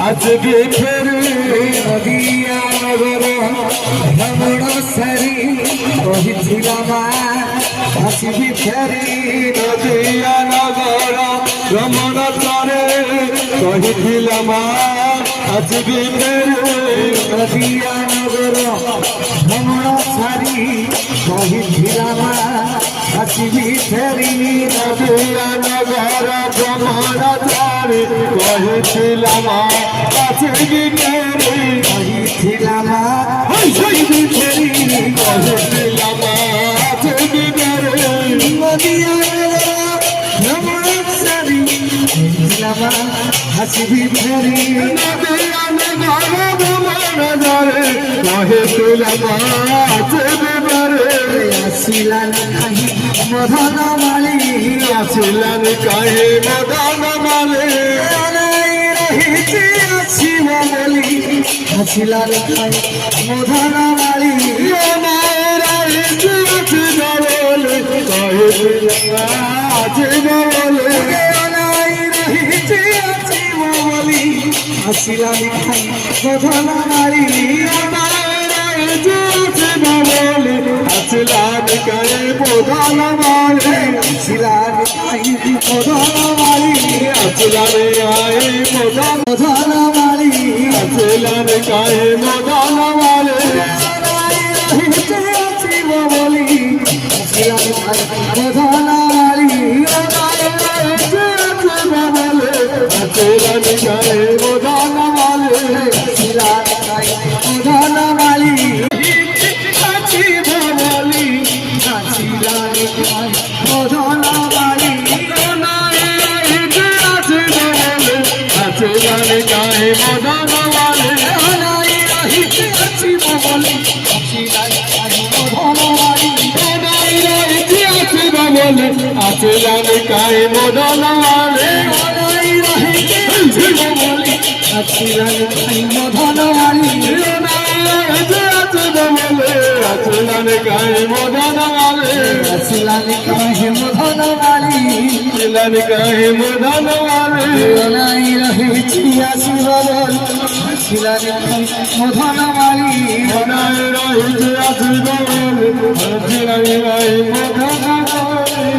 আজকে ফেরে নদিয়া নগর ভ্রমণ সারি কহিছিলাম আসবি ফেরি নদিয়া নগর ভ্রমণ করে কহিছিলাম আসবি ফেরি নদিয়া নগর ভ্রমণ সারি কহিছিলাম আসবি ফেরি নদিয়া নগর ভ্রমণ করে কহিছিলাম আসবি ফেরি কহিছিলাম আসবি ফেরি কহিছিলাম আসবি ফেরি নদিয়া নগর ভ্রমণ সারি কহিছিলাম আসবি ফেরি নদিয়া নগর ভ্রমণ করে কহিছিলাম আসবি ফেরি আসিলান কাহি মদন মালি আসিলান কাহি মদন মালি রহিছি আছি বলি আসিলান কাহি মদন মালি রহিছি আছি বলি কহিছিলাম আছি বলি রহিছি আছি বলি আসিলান কাহি মদন মালি আসিলান কাহি মদন মালি আসিলান কাহি মদন মালি আসিলান কাহি মদন মালি আসিলান কাহি মদন মালি রহিছি আছি বলি আসিলান কাহি মদন মালি রহিছি আছি বলি আসিলান কাহি মদন মালি আসিলান কাহি মদন মালি কাহে মদন মালি রহিছি আছি বলি আসিলান কাহি মদন মালি রহিছি আছি বলি আসিলান কাহি মদন মালি রহিছি আছি বলি আসিলান কাহি মদন মালি রহিছি আছি বলি আসিলান কাহি মদন মালি আসিলান কাহি মদন মালি আসিলান কাহি মদন মালি রহিছি আছি বলি আসিলান কাহি মদন মালি রহিছি আছি বলি আসিলান কাহি মদন মালি